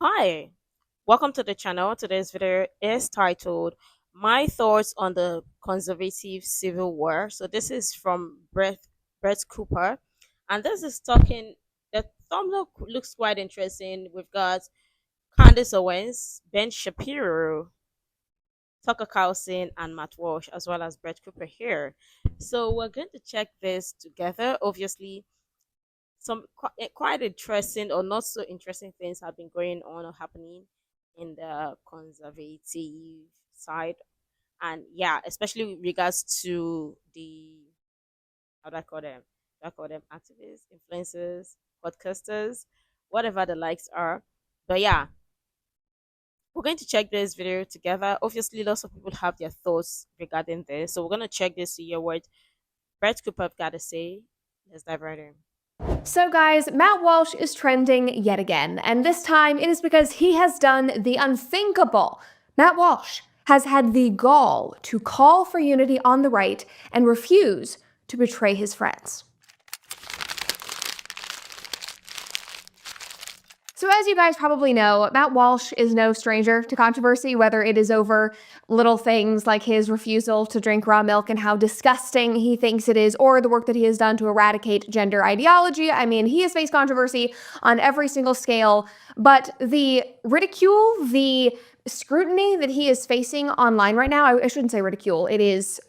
Hi, welcome to the channel. Today's video is titled My Thoughts on the Conservative Civil War. So this is from Brett Cooper, and this is talking. The thumbnail looks quite interesting. We've got Candace Owens, Ben Shapiro, Tucker Carlson, and Matt Walsh, as well as Brett Cooper here. So we're going to check this together. Obviously, some quite interesting or not so interesting things have been going on or happening in the conservative side, and yeah, especially with regards to the, how do I call them? Do I call them activists, influencers, podcasters, whatever the likes are? But yeah, we're going to check this video together. Obviously, lots of people have their thoughts regarding this, so we're going to check this to hear what Brett Cooper have got to say. Let's dive right in. So guys, Matt Walsh is trending yet again, and this time it is because he has done the unthinkable. Matt Walsh has had the gall to call for unity on the right and refuse to betray his friends. So as you guys probably know, Matt Walsh is no stranger to controversy, whether it is over little things like his refusal to drink raw milk and how disgusting he thinks it is, or the work that he has done to eradicate gender ideology. I mean, he has faced controversy on every single scale, but the ridicule, the scrutiny that he is facing online right now, I shouldn't say ridicule, it is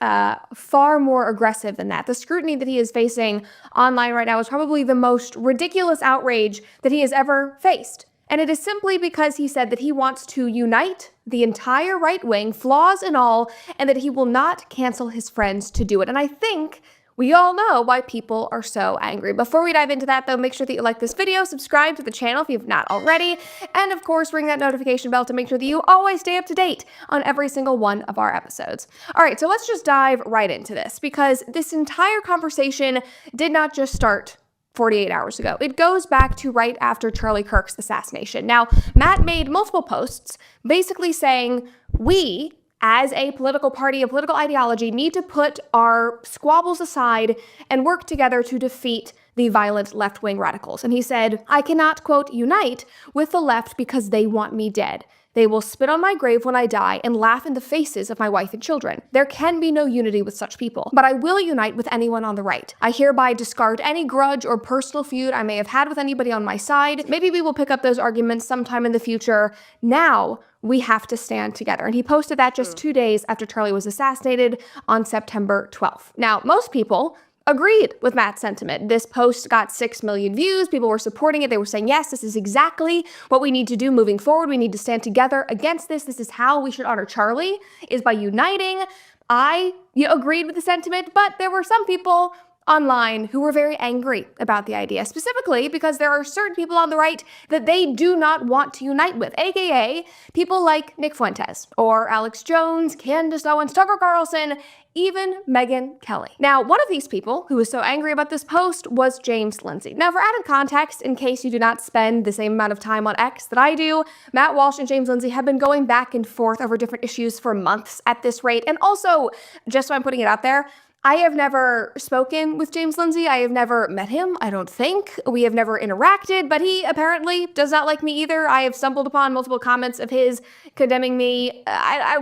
far more aggressive than that. The scrutiny that he is facing online right now is probably the most ridiculous outrage that he has ever faced. And it is simply because he said that he wants to unite the entire right wing, flaws and all, and that he will not cancel his friends to do it. And I think we all know why people are so angry. Before we dive into that, though, make sure that you like this video, subscribe to the channel if you've not already, and of course, ring that notification bell to make sure that you always stay up to date on every single one of our episodes. All right, so let's just dive right into this, because this entire conversation did not just start 48 hours ago. It goes back to right after Charlie Kirk's assassination. Now, Matt made multiple posts basically saying, we, as a political party, a political ideology, need to put our squabbles aside and work together to defeat the violent left-wing radicals. And he said, I cannot, quote, unite with the left because they want me dead. They will spit on my grave when I die and laugh in the faces of my wife and children. There can be no unity with such people, but I will unite with anyone on the right. I hereby discard any grudge or personal feud I may have had with anybody on my side. Maybe we will pick up those arguments sometime in the future. Now, we have to stand together. And he posted that just 2 days after Charlie was assassinated on September 12th. Now, most people agreed with Matt's sentiment. This post got 6 million views. People were supporting it. They were saying, yes, this is exactly what we need to do moving forward. We need to stand together against this. This is how we should honor Charlie, is by uniting. I agreed with the sentiment, but there were some people online who were very angry about the idea, specifically because there are certain people on the right that they do not want to unite with, aka people like Nick Fuentes or Alex Jones, Candace Owens, Tucker Carlson, even Megyn Kelly. Now, one of these people who was so angry about this post was James Lindsay. Now, for added context, in case you do not spend the same amount of time on X that I do, Matt Walsh and James Lindsay have been going back and forth over different issues for months at this rate. And also, just so I'm putting it out there, I have never spoken with James Lindsay. I have never met him, I don't think. We have never interacted, but he apparently does not like me either. I have stumbled upon multiple comments of his condemning me.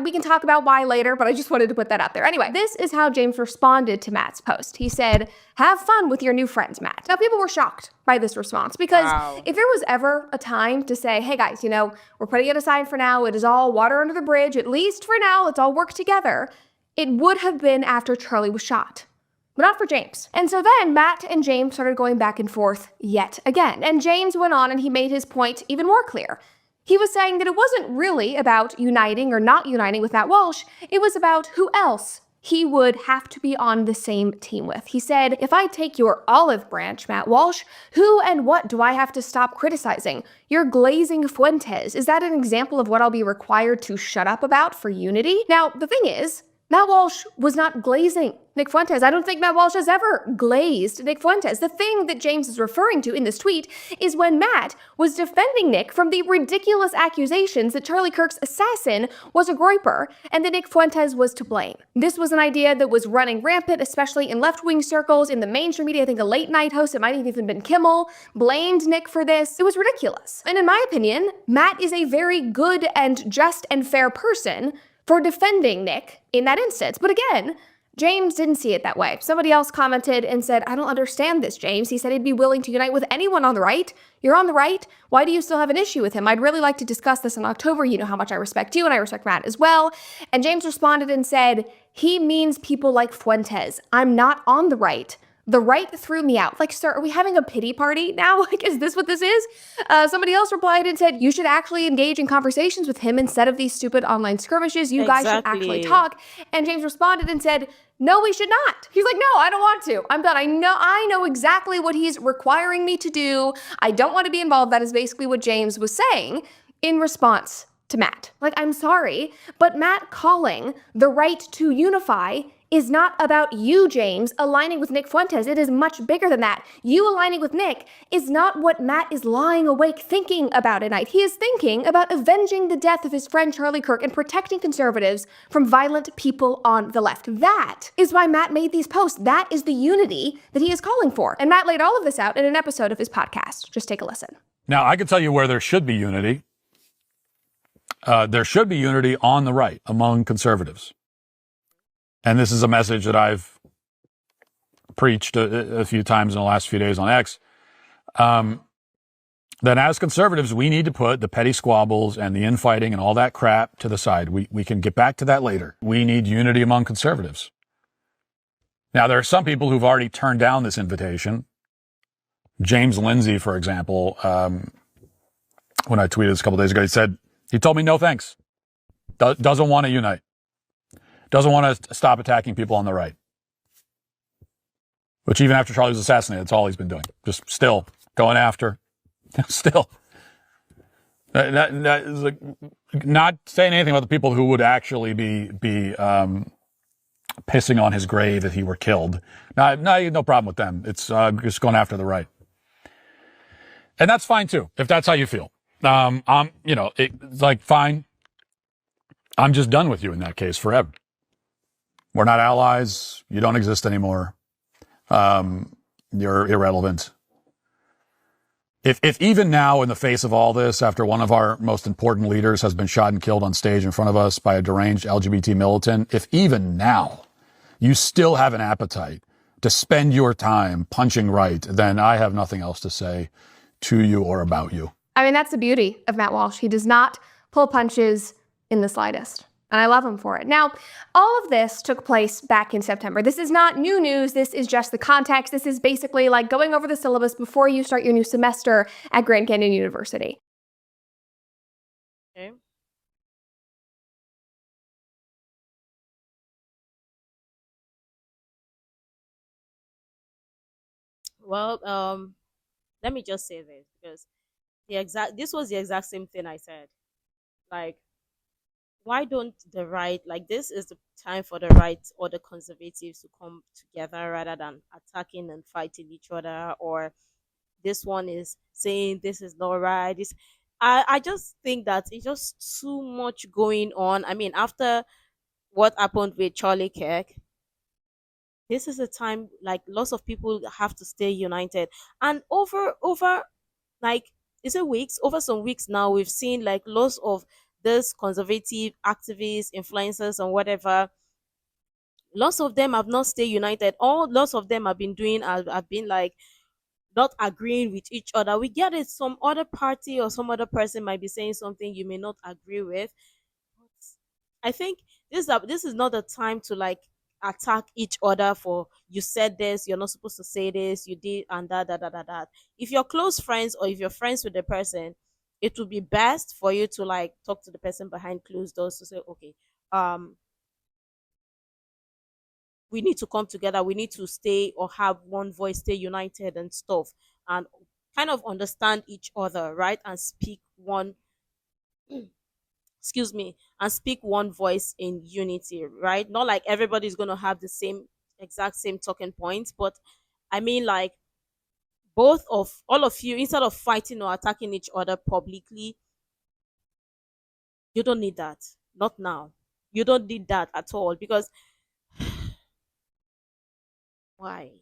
We can talk about why later, but I just wanted to put that out there. Anyway, this is how James responded to Matt's post. He said, have fun with your new friends, Matt. Now, people were shocked by this response because if there was ever a time to say, hey guys, we're putting it aside for now. It is all water under the bridge, at least for now. Let's all work together. It would have been after Charlie was shot, but not for James. And so then Matt and James started going back and forth yet again. And James went on and he made his point even more clear. He was saying that it wasn't really about uniting or not uniting with Matt Walsh. It was about who else he would have to be on the same team with. He said, if I take your olive branch, Matt Walsh, who and what do I have to stop criticizing? Your glazing Fuentes. Is that an example of what I'll be required to shut up about for unity? Now, the thing is, Matt Walsh was not glazing Nick Fuentes. I don't think Matt Walsh has ever glazed Nick Fuentes. The thing that James is referring to in this tweet is when Matt was defending Nick from the ridiculous accusations that Charlie Kirk's assassin was a groyper and that Nick Fuentes was to blame. This was an idea that was running rampant, especially in left-wing circles, in the mainstream media. I think a late-night host, it might have even been Kimmel, blamed Nick for this. It was ridiculous. And in my opinion, Matt is a very good and just and fair person for defending Nick in that instance. But again, James didn't see it that way. Somebody else commented and said, I don't understand this, James. He said he'd be willing to unite with anyone on the right. You're on the right. Why do you still have an issue with him? I'd really like to discuss this in October. You know how much I respect you and I respect Matt as well. And James responded and said, he means people like Fuentes. I'm not on the right. The right threw me out. Like, sir, are we having a pity party now? Like, is this what this is? Somebody else replied and said, you should actually engage in conversations with him instead of these stupid online skirmishes. You guys should actually talk. And James responded and said, no, we should not. He's like, no, I don't want to. I'm done. I know exactly what he's requiring me to do. I don't want to be involved. That is basically what James was saying in response to Matt. Like, I'm sorry, but Matt calling the right to unify is not about you, James, aligning with Nick Fuentes. It is much bigger than that. You aligning with Nick is not what Matt is lying awake thinking about at night. He is thinking about avenging the death of his friend Charlie Kirk and protecting conservatives from violent people on the left. That is why Matt made these posts. That is the unity that he is calling for. And Matt laid all of this out in an episode of his podcast. Just take a listen. Now, I can tell you where there should be unity. There should be unity on the right among conservatives. And this is a message that I've preached a few times in the last few days on X. That as conservatives, we need to put the petty squabbles and the infighting and all that crap to the side. We can get back to that later. We need unity among conservatives. Now, there are some people who've already turned down this invitation. James Lindsay, for example, when I tweeted this a couple days ago, he told me no thanks. Doesn't want to unite. Doesn't want to stop attacking people on the right. Which even after Charlie was assassinated, that's all he's been doing. Just still going after. Still. That is like, not saying anything about the people who would actually be pissing on his grave if he were killed. No problem with them. It's just going after the right. And that's fine too, if that's how you feel. It's like, fine. I'm just done with you in that case forever. We're not allies. You don't exist anymore. You're irrelevant. If even now, in the face of all this, after one of our most important leaders has been shot and killed on stage in front of us by a deranged LGBT militant, if even now you still have an appetite to spend your time punching right, then I have nothing else to say to you or about you. I mean, that's the beauty of Matt Walsh. He does not pull punches in the slightest. And I love him for it. Now, all of this took place back in September. This is not new news. This is just the context. This is basically like going over the syllabus before you start your new semester at Grand Canyon University. Okay. Well, let me just say this because this was the exact same thing I said. Like, why don't the right, like, this is the time for the right or the conservatives to come together rather than attacking and fighting each other, or this one is saying this is not right. I just think that it's just too much going on. I mean, after what happened with Charlie Kirk, this is a time like lots of people have to stay united. And over like, is it weeks, over some weeks now, we've seen like lots of this conservative activists, influencers and whatever, lots of them have not stayed united. All lots of them have been doing have been like not agreeing with each other. We get it, some other party or some other person might be saying something you may not agree with. I think this is not the time to like attack each other for you said this, you're not supposed to say this, you did and that. If you're close friends or if you're friends with the person, it would be best for you to like talk to the person behind closed doors to say, okay, um, we need to come together, we need to stay or have one voice, stay united and stuff, and kind of understand each other, right? And speak one excuse me, and speak one voice in unity, right? Not like everybody's going to have the exact same talking points, but I mean, like, both of all of you, instead of fighting or attacking each other publicly, you don't need that. Not now. You don't need that at all, because why?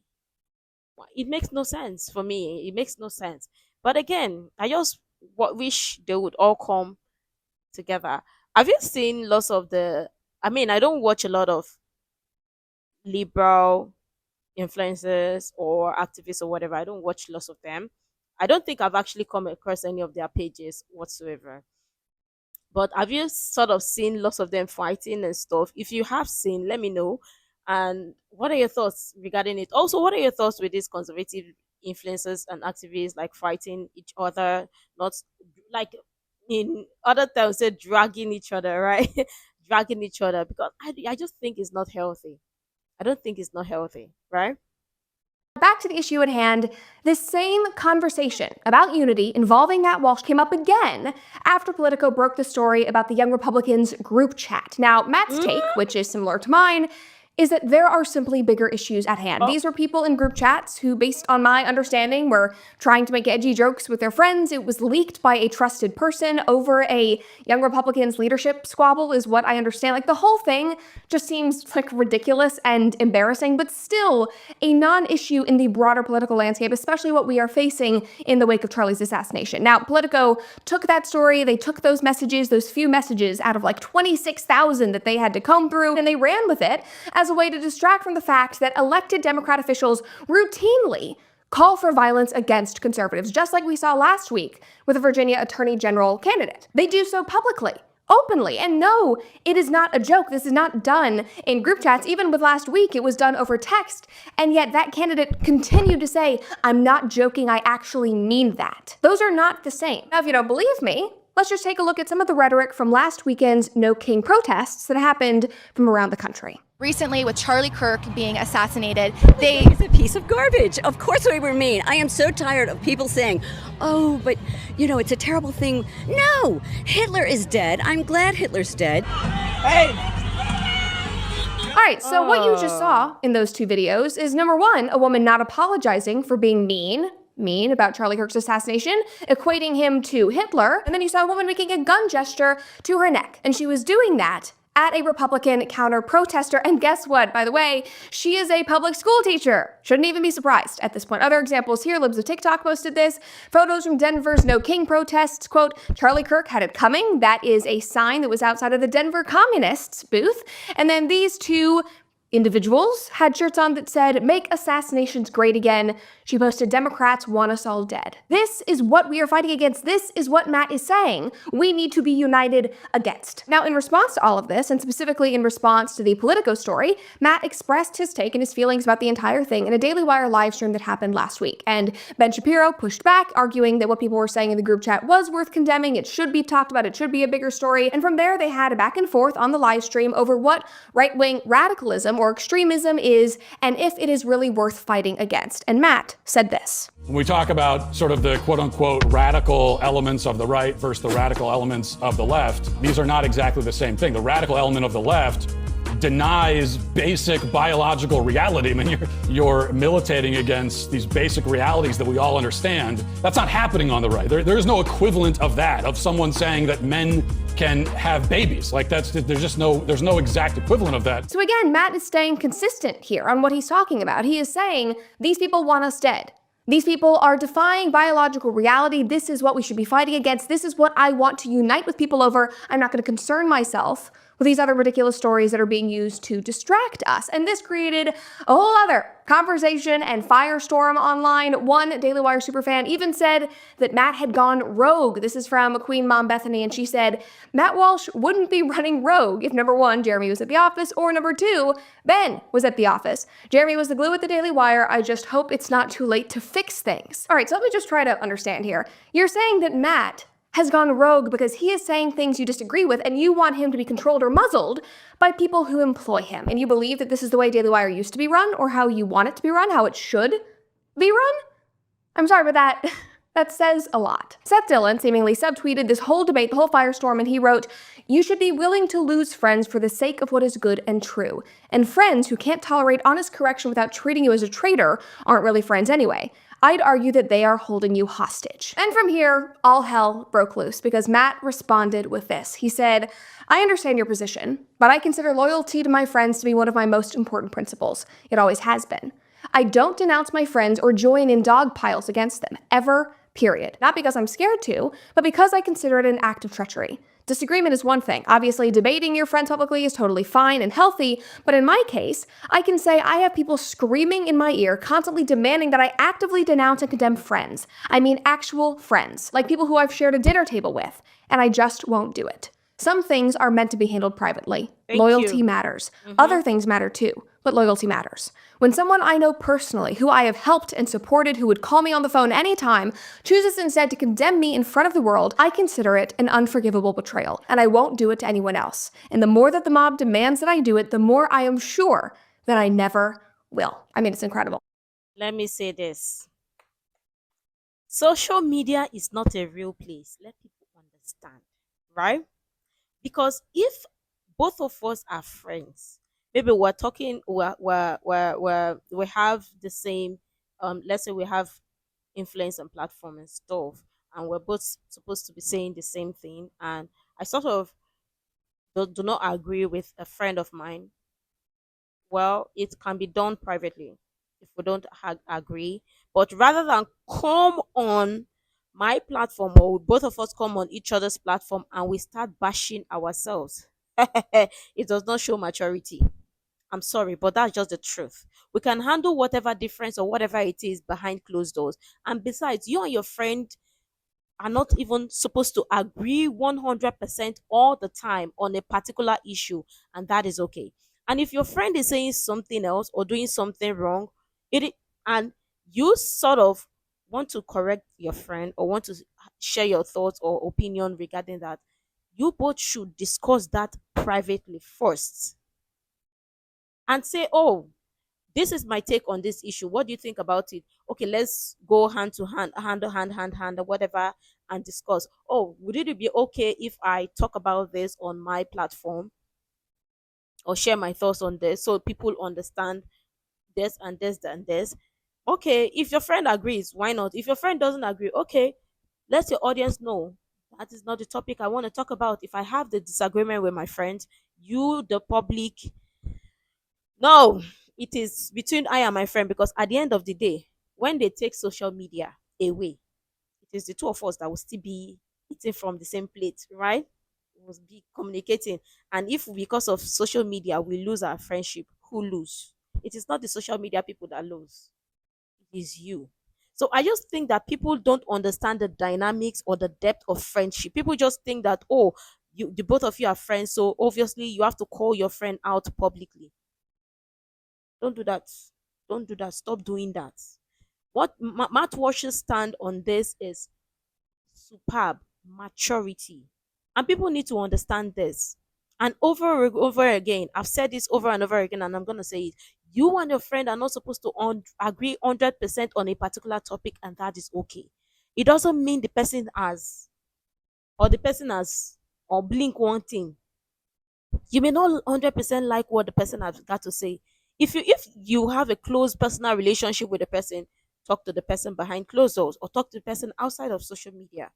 It makes no sense for me. It makes no sense. But again, I just wish they would all come together. Have you seen lots of the? I mean, I don't watch a lot of liberal influencers or activists or whatever. I don't watch lots of them. I don't think I've actually come across any of their pages whatsoever. But have you sort of seen lots of them fighting and stuff? If you have seen, let me know. And what are your thoughts regarding it? Also, what are your thoughts with these conservative influencers and activists like fighting each other, not like in other terms, say dragging each other, right? Dragging each other, because I just think it's not healthy. I don't think it's not healthy, right? Back to the issue at hand, this same conversation about unity involving Matt Walsh came up again after Politico broke the story about the Young Republicans group chat. Now, Matt's take, which is similar to mine, is that there are simply bigger issues at hand. Oh. These were people in group chats who, based on my understanding, were trying to make edgy jokes with their friends. It was leaked by a trusted person over a Young Republicans leadership squabble, is what I understand. Like, the whole thing just seems like ridiculous and embarrassing, but still a non-issue in the broader political landscape, especially what we are facing in the wake of Charlie's assassination. Now, Politico took that story, they took those messages, those few messages out of like 26,000 that they had to comb through, and they ran with it as a way to distract from the fact that elected Democrat officials routinely call for violence against conservatives, just like we saw last week with a Virginia Attorney General candidate. They do so publicly, openly. And no, it is not a joke. This is not done in group chats. Even with last week, it was done over text. And yet that candidate continued to say, "I'm not joking, I actually mean that." Those are not the same. Now, if you don't believe me, let's just take a look at some of the rhetoric from last weekend's No King protests that happened from around the country. Recently, with Charlie Kirk being assassinated, It's a piece of garbage. Of course we were mean. I am so tired of people saying, oh, but, it's a terrible thing. No, Hitler is dead. I'm glad Hitler's dead. All right, so what you just saw in those two videos is, number one, a woman not apologizing for being mean about Charlie Kirk's assassination, equating him to Hitler, and then you saw a woman making a gun gesture to her neck, and she was doing that at a Republican counter-protester, and guess what? By the way, she is a public school teacher. Shouldn't even be surprised at this point. Other examples here, Libs of TikTok posted this. Photos from Denver's No King protests, quote, "Charlie Kirk had it coming." That is a sign that was outside of the Denver Communists booth. And then these two individuals had shirts on that said, "Make assassinations great again." She posted, "Democrats want us all dead." This is what we are fighting against. This is what Matt is saying we need to be united against. Now, in response to all of this, and specifically in response to the Politico story, Matt expressed his take and his feelings about the entire thing in a Daily Wire live stream that happened last week. And Ben Shapiro pushed back, arguing that what people were saying in the group chat was worth condemning. It should be talked about. It should be a bigger story. And from there, they had a back and forth on the live stream over what right-wing radicalism or extremism is, and if it is really worth fighting against. And Matt said this. When we talk about sort of the quote-unquote radical elements of the right versus the radical elements of the left, these are not exactly the same thing. The radical element of the left denies basic biological reality. I mean, you're militating against these basic realities that we all understand. That's not happening on the right. There is no equivalent of that, of someone saying that men can have babies. Like there's no exact equivalent of that. So again, Matt is staying consistent here on what he's talking about. He is saying these people want us dead. These people are defying biological reality. This is what we should be fighting against. This is what I want to unite with people over. I'm not going to concern myself with these other ridiculous stories that are being used to distract us. And this created a whole other conversation and firestorm online. One Daily Wire superfan even said that Matt had gone rogue. This is from Queen Mom Bethany, and she said, Matt Walsh wouldn't be running rogue if, number one, Jeremy was at the office, or number two, Ben was at the office. Jeremy was the glue at the Daily Wire. I just hope it's not too late to fix things. All right, so let me just try to understand here. You're saying that Matt has gone rogue because he is saying things you disagree with, and you want him to be controlled or muzzled by people who employ him. And you believe that this is the way Daily Wire used to be run, or how you want it to be run, how it should be run? I'm sorry, but that That says a lot. Seth Dillon seemingly subtweeted this whole debate, the whole firestorm, and he wrote, "You should be willing to lose friends for the sake of what is good and true. And friends who can't tolerate honest correction without treating you as a traitor aren't really friends anyway. I'd argue that they are holding you hostage." And from here, all hell broke loose because Matt responded with this. He said, "I understand your position, but I consider loyalty to my friends to be one of my most important principles. It always has been. I don't denounce my friends or join in dog piles against them, ever, period. Not because I'm scared to, but because I consider it an act of treachery. Disagreement is one thing. Obviously, debating your friends publicly is totally fine and healthy, but in my case, I can say I have people screaming in my ear, constantly demanding that I actively denounce and condemn friends. I mean actual friends, like people who I've shared a dinner table with, and I just won't do it. Some things are meant to be handled privately. Thank Loyalty you. matters. Other things matter too, but loyalty matters. When someone I know personally, who I have helped and supported, who would call me on the phone anytime, chooses instead to condemn me in front of the world, I consider it an unforgivable betrayal, and I won't do it to anyone else. And the more that the mob demands that I do it, the more I am sure that I never will." I mean, it's incredible. Let me say this. Social media is not a real place. Let people understand, right? Because if both of us are friends, maybe we're talking, we have the same, let's say we have influence and platform and stuff, and we're both supposed to be saying the same thing, and I sort of do not agree with a friend of mine, well, it can be done privately if we don't agree. But rather than come on my platform, or both of us come on each other's platform and we start bashing ourselves, it does not show maturity. I'm sorry, but that's just the truth. We can handle whatever difference or whatever it is behind closed doors. And besides, you and your friend are not even supposed to agree 100% all the time on a particular issue, and that is okay. And if your friend is saying something else or doing something wrong, and you sort of want to correct your friend or want to share your thoughts or opinion regarding that, you both should discuss that privately first and say, "Oh, this is my take on this issue. What do you think about it? Okay, let's go hand to hand, hand, or whatever, and discuss. Oh, would it be okay if I talk about this on my platform or share my thoughts on this so people understand this and this and this?" Okay, if your friend agrees, why not? If your friend doesn't agree, okay, let your audience know that is not the topic I want to talk about. If I have the disagreement with my friend, you, the public, no, it is between I and my friend, because at the end of the day, when they take social media away, it is the two of us that will still be eating from the same plate, right? We will be communicating. And if because of social media we lose our friendship, who lose? It is not the social media people that lose, it is you. So I just think that people don't understand the dynamics or the depth of friendship. People just think that, oh, the both of you are friends, so obviously you have to call your friend out publicly. Don't do that. Don't do that. Stop doing that. What Matt Walsh's stand on this is superb maturity. And people need to understand this. And over again, I've said this over and over again, and I'm going to say it. You and your friend are not supposed to agree 100% on a particular topic, and that is okay. It doesn't mean the person has, or the person has, or blink one thing. You may not 100% like what the person has got to say. If you have a close personal relationship with the person, talk to the person behind closed doors or talk to the person outside of social media.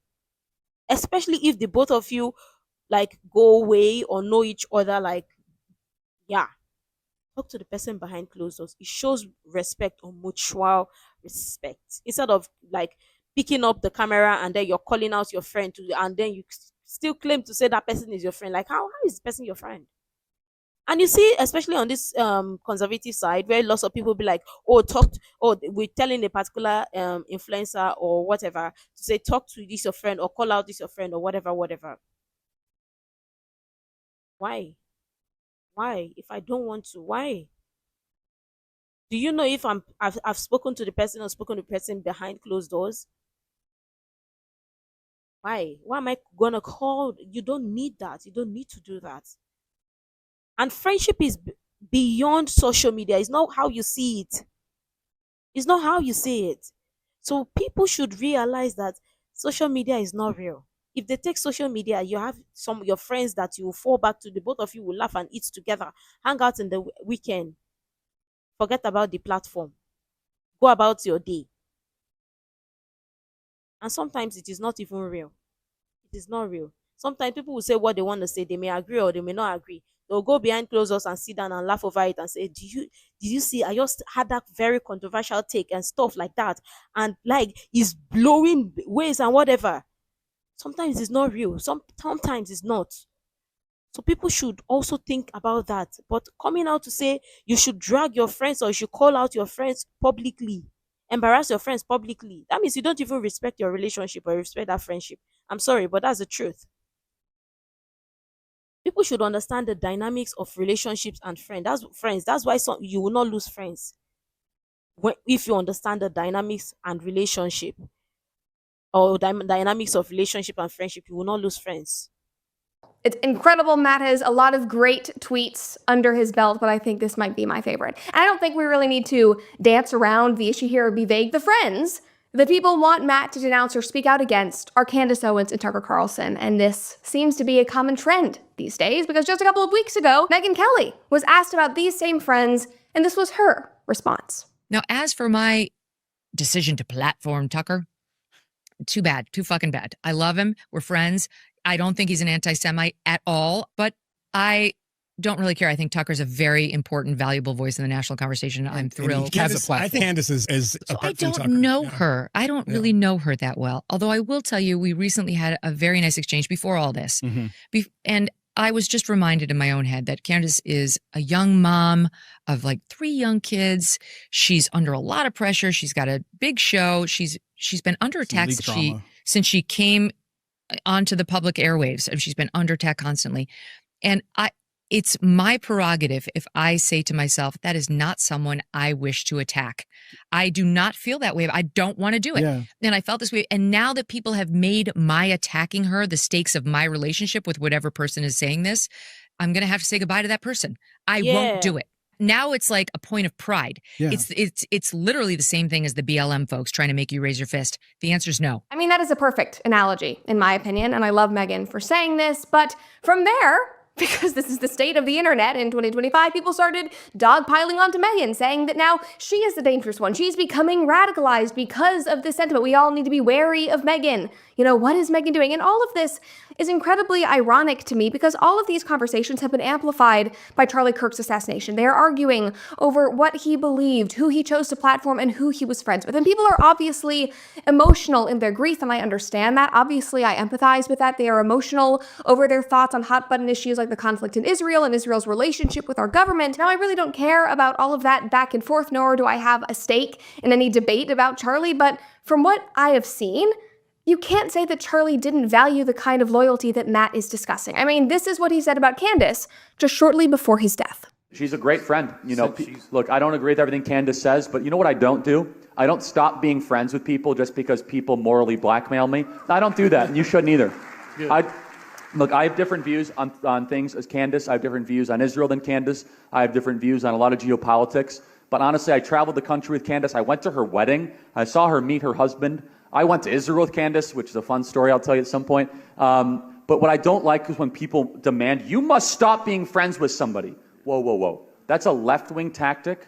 Especially if the both of you like go away or know each other, like, yeah, talk to the person behind closed doors. It shows respect or mutual respect instead of like picking up the camera and then you're calling out your friend to, and then you still claim to say that person is your friend. Like, how is the person your friend? And you see, especially on this conservative side, where lots of people be like, "Oh, oh, we're telling a particular influencer or whatever to say, talk to this your friend or call out this your friend or whatever, whatever." Why? Why? If I don't want to, why? Do you know if I've spoken to the person or spoken to the person behind closed doors? Why? Why am I gonna call? You don't need that. You don't need to do that. And friendship is beyond social media. It's not how you see it. It's not how you see it. So people should realize that social media is not real. If they take social media, you have some your friends that you will fall back to. The both of you will laugh and eat together, hang out in the weekend. Forget about the platform. Go about your day. And sometimes it is not even real. It is not real. Sometimes people will say what they want to say. They may agree or they may not agree. They'll go behind closed doors and sit down and laugh over it and say, did you see? I just had that very controversial take and stuff like that. And like it's blowing ways and whatever. Sometimes it's not real. Sometimes it's not. So people should also think about that. But coming out to say you should drag your friends or you should call out your friends publicly, embarrass your friends publicly, that means you don't even respect your relationship or respect that friendship. I'm sorry, but that's the truth. People should understand the dynamics of relationships and friends. That's why you will not lose friends if you understand the dynamics and relationship or dynamics of relationship and friendship. You will not lose friends. It's incredible. Matt has a lot of great tweets under his belt, but I think this might be my favorite. And I don't think we really need to dance around the issue here or be vague. The friends that people want Matt to denounce or speak out against are Candace Owens and Tucker Carlson. And this seems to be a common trend these days because just a couple of weeks ago, Megyn Kelly was asked about these same friends, and this was her response. Now, as for my decision to platform Tucker, too bad, too fucking bad. I love him. We're friends. I don't think he's an anti-Semite at all, but I don't really care. I think Tucker's a very important, valuable voice in the national conversation. I'm thrilled. Candace, I think Candace is so apart I from don't Tucker. know Yeah. her. I don't really know her that well. Although I will tell you, we recently had a very nice exchange before all this. And I was just reminded in my own head that Candace is a young mom of like 3 young kids. She's under a lot of pressure. She's got a big show. She's been under attack since she came onto the public airwaves. And she's been under attack constantly. And it's my prerogative if I say to myself, that is not someone I wish to attack. I do not feel that way. I don't want to do it. Yeah. And I felt this way. And now that people have made my attacking her the stakes of my relationship with whatever person is saying this, I'm going to have to say goodbye to that person. I won't do it. Now it's like a point of pride. Yeah. It's literally the same thing as the BLM folks trying to make you raise your fist. The answer is no. I mean, that is a perfect analogy, in my opinion, and I love Megyn for saying this, but from there, because this is the state of the internet in 2025, people started dogpiling onto Megyn, saying that now she is the dangerous one. She's becoming radicalized because of this sentiment. We all need to be wary of Megyn. You know, what is Megyn doing? And all of this is incredibly ironic to me because all of these conversations have been amplified by Charlie Kirk's assassination. They are arguing over what he believed, who he chose to platform, and who he was friends with. And people are obviously emotional in their grief, and I understand that. Obviously, I empathize with that. They are emotional over their thoughts on hot-button issues like the conflict in Israel and Israel's relationship with our government. Now, I really don't care about all of that back and forth, nor do I have a stake in any debate about Charlie, but from what I have seen, you can't say that Charlie didn't value the kind of loyalty that Matt is discussing. I mean, this is what he said about Candace just shortly before his death. She's a great friend. You know, look, I don't agree with everything Candace says, but you know what I don't do? I don't stop being friends with people just because people morally blackmail me. I don't do that, and you shouldn't either. Look, I have different views on things as Candace. I have different views on Israel than Candace. I have different views on a lot of geopolitics. But honestly, I traveled the country with Candace. I went to her wedding. I saw her meet her husband. I went to Israel with Candace, which is a fun story I'll tell you at some point. But what I don't like is when people demand, you must stop being friends with somebody. Whoa, whoa, whoa. That's a left-wing tactic.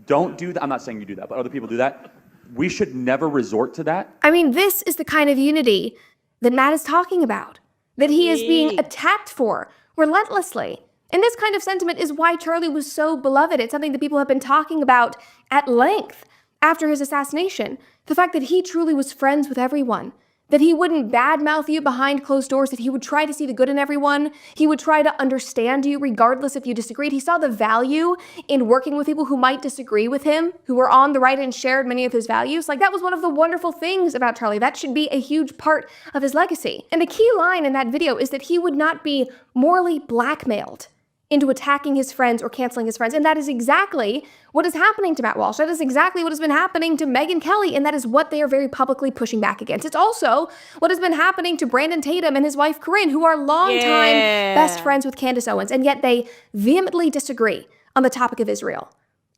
Don't do that. I'm not saying you do that, but other people do that. We should never resort to that. I mean, this is the kind of unity that Matt is talking about, that he is being attacked for relentlessly. And this kind of sentiment is why Charlie was so beloved. It's something that people have been talking about at length after his assassination. The fact that he truly was friends with everyone, that he wouldn't badmouth you behind closed doors, that he would try to see the good in everyone. He would try to understand you regardless if you disagreed. He saw the value in working with people who might disagree with him, who were on the right and shared many of his values. Like, that was one of the wonderful things about Charlie. That should be a huge part of his legacy. And the key line in that video is that he would not be morally blackmailed into attacking his friends or canceling his friends. And that is exactly what is happening to Matt Walsh. That is exactly what has been happening to Megyn Kelly, and that is what they are very publicly pushing back against. It's also what has been happening to Brandon Tatum and his wife Corinne, who are longtime best friends with Candace Owens, and yet they vehemently disagree on the topic of Israel.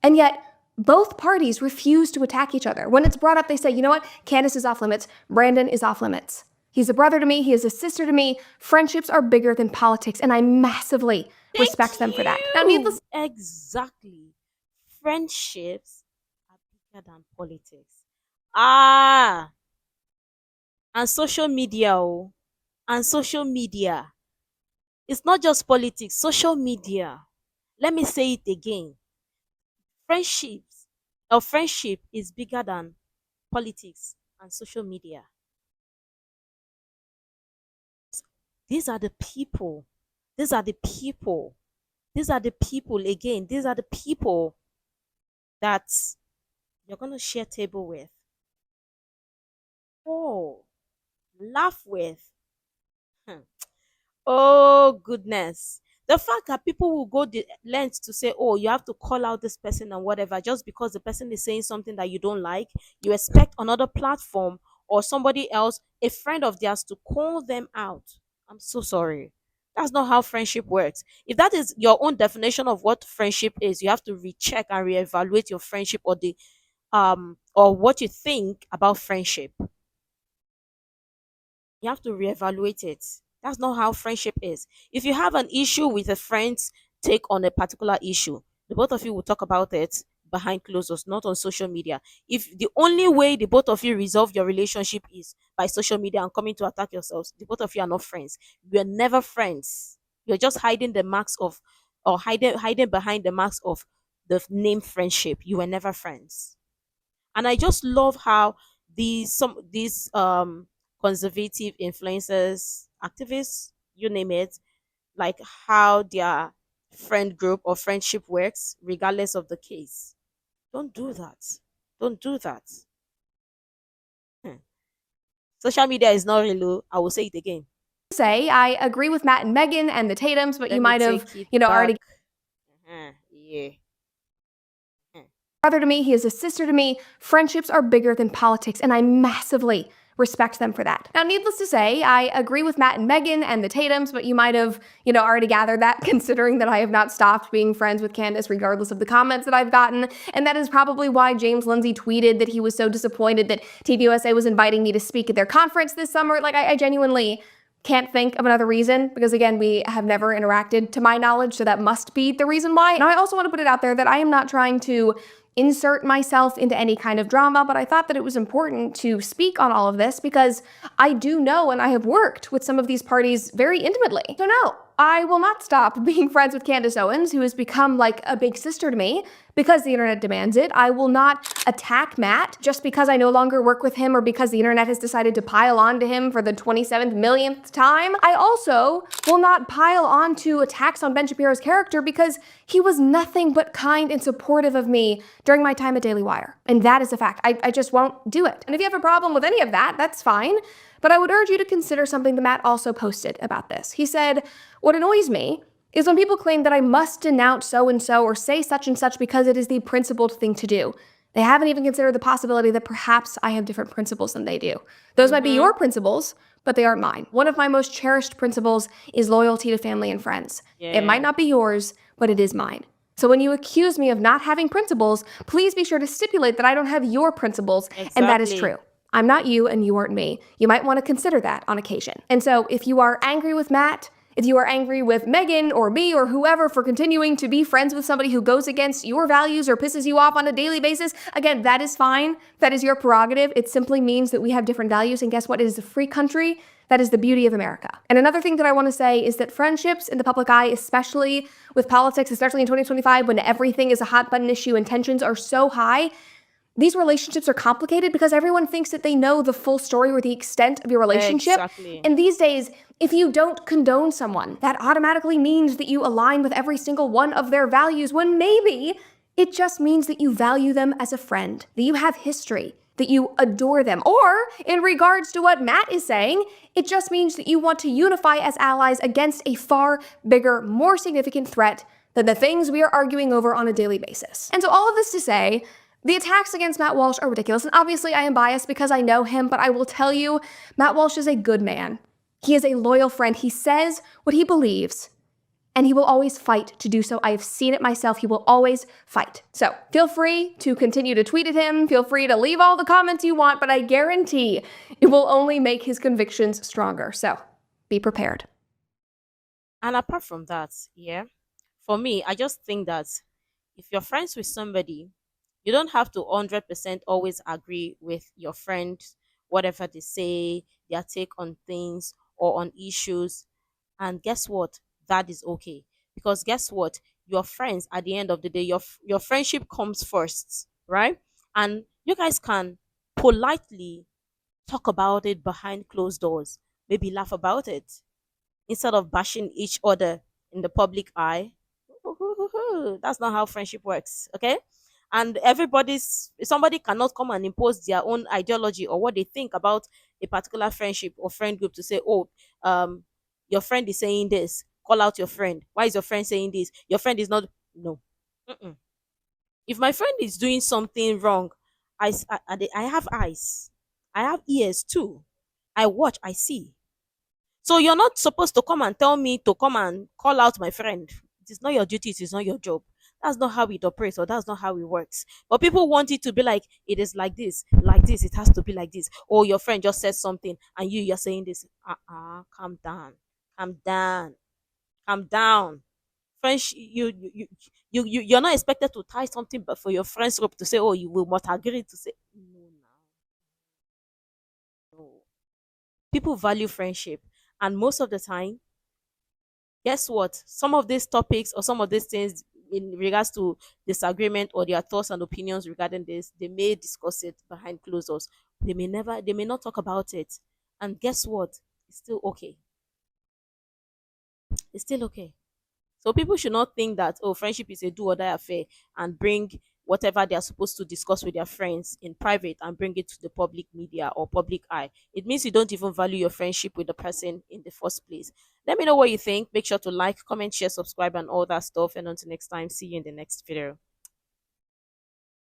And yet, both parties refuse to attack each other. When it's brought up, they say, you know what? Candace is off limits. Brandon is off limits. He's a brother to me. He is a sister to me. Friendships are bigger than politics, and I massively respect them for that. Now, needless Exactly. Friendships are bigger than politics. Ah, and social media, oh, and social media. It's not just politics, social media. Let me say it again. Friendships or friendship is bigger than politics and social media. These are the people. These are the people. These are the people again. These are the people that you're going to share table with. Oh, laugh with. Hmm. Oh, goodness. The fact that people will go the length to say, oh, you have to call out this person and whatever, just because the person is saying something that you don't like, you expect another platform or somebody else, a friend of theirs, to call them out. I'm so sorry. That's not how friendship works. If that is your own definition of what friendship is, you have to recheck and reevaluate your friendship or what you think about friendship. You have to reevaluate it. That's not how friendship is. If you have an issue with a friend's take on a particular issue, the both of you will talk about it behind closed doors, not on social media. If the only way the both of you resolve your relationship is by social media and coming to attack yourselves, the both of you are not friends. You're never friends. You're just hiding the marks of, or hiding behind the marks of the name friendship. You were never friends. And I just love how these conservative influencers, activists, you name it, like how their friend group or friendship works regardless of the case. Don't do that. Don't do that. Hmm. Social media is not real. I will say it again. say I agree with Matt and Megyn and the Tatums, but Let you me might have, take it already back. Yeah. brother to me, he is a sister to me. Friendships are bigger than politics, and I massively respect them for that. Now, needless to say, I agree with Matt and Megyn and the Tatums, but you might have, already gathered that, considering that I have not stopped being friends with Candace regardless of the comments that I've gotten. And that is probably why James Lindsay tweeted that he was so disappointed that TVUSA was inviting me to speak at their conference this summer. Like, I genuinely can't think of another reason, because again, we have never interacted to my knowledge, so that must be the reason why. Now, I also want to put it out there that I am not trying to insert myself into any kind of drama, but I thought that it was important to speak on all of this because I do know and I have worked with some of these parties very intimately. So no, I will not stop being friends with Candace Owens, who has become like a big sister to me because the internet demands it. I will not attack Matt just because I no longer work with him or because the internet has decided to pile on to him for the 27th millionth time. I also will not pile on to attacks on Ben Shapiro's character because he was nothing but kind and supportive of me during my time at Daily Wire. And that is a fact. I just won't do it. And if you have a problem with any of that, that's fine. But I would urge you to consider something that Matt also posted about this. He said, "What annoys me is when people claim that I must denounce so-and-so or say such and such because it is the principled thing to do. They haven't even considered the possibility that perhaps I have different principles than they do. Those might be your principles, but they aren't mine. One of my most cherished principles is loyalty to family and friends. It might not be yours, but it is mine. So when you accuse me of not having principles, please be sure to stipulate that I don't have your principles, and that is true. I'm not you and you aren't me. You might want to consider that on occasion. And so if you are angry with Matt, if you are angry with Megyn or me or whoever for continuing to be friends with somebody who goes against your values or pisses you off on a daily basis, again, that is fine. That is your prerogative. It simply means that we have different values. And guess what? It is a free country. That is the beauty of America. And another thing that I want to say is that friendships in the public eye, especially with politics, especially in 2025 when everything is a hot button issue and tensions are so high, these relationships are complicated because everyone thinks that they know the full story or the extent of your relationship. Exactly. And these days, if you don't condone someone, that automatically means that you align with every single one of their values, when maybe it just means that you value them as a friend, that you have history, that you adore them. Or, in regards to what Matt is saying, it just means that you want to unify as allies against a far bigger, more significant threat than the things we are arguing over on a daily basis. And so all of this to say, the attacks against Matt Walsh are ridiculous, and obviously I am biased because I know him, but I will tell you, Matt Walsh is a good man. He is a loyal friend. He says what he believes, and he will always fight to do so. I have seen it myself. He will always fight. So feel free to continue to tweet at him. Feel free to leave all the comments you want, but I guarantee it will only make his convictions stronger. So be prepared. And apart from that, yeah, for me, I just think that if you're friends with somebody, you don't have to 100% always agree with your friend, whatever they say, their take on things or on issues. And guess what? That is okay. Because guess what? Your friends, at the end of the day, your friendship comes first, right? And you guys can politely talk about it behind closed doors, maybe laugh about it instead of bashing each other in the public eye. That's not how friendship works, okay? And somebody cannot come and impose their own ideology or what they think about a particular friendship or friend group to say, oh, your friend is saying this, call out your friend. Why is your friend saying this? Your friend is not. No. Mm-mm. If my friend is doing something wrong, I have eyes, I have ears too. I watch, I see. So you're not supposed to come and tell me to come and call out my friend. It is not your duty, it is not your job. That's not how it operates, or that's not how it works. But people want it to be like it is like this, it has to be like this. Or your friend just said something and you're saying this. Calm down. Calm down. Calm down. French, you're not expected to tie something but for your friend's group to say, oh, you will must agree to say no now. No. People value friendship. And most of the time, guess what? Some of these topics or some of these things in regards to disagreement or their thoughts and opinions regarding this, they may discuss it behind closed doors. They may not talk about it. And guess what? It's still okay. It's still okay. So people should not think that, oh, friendship is a do or die affair and bring whatever they are supposed to discuss with their friends in private and bring it to the public media or public eye. It means you don't even value your friendship with the person in the first place. Let me know what you think. Make sure to like, comment, share, subscribe, and all that stuff. And until next time, see you in the next video.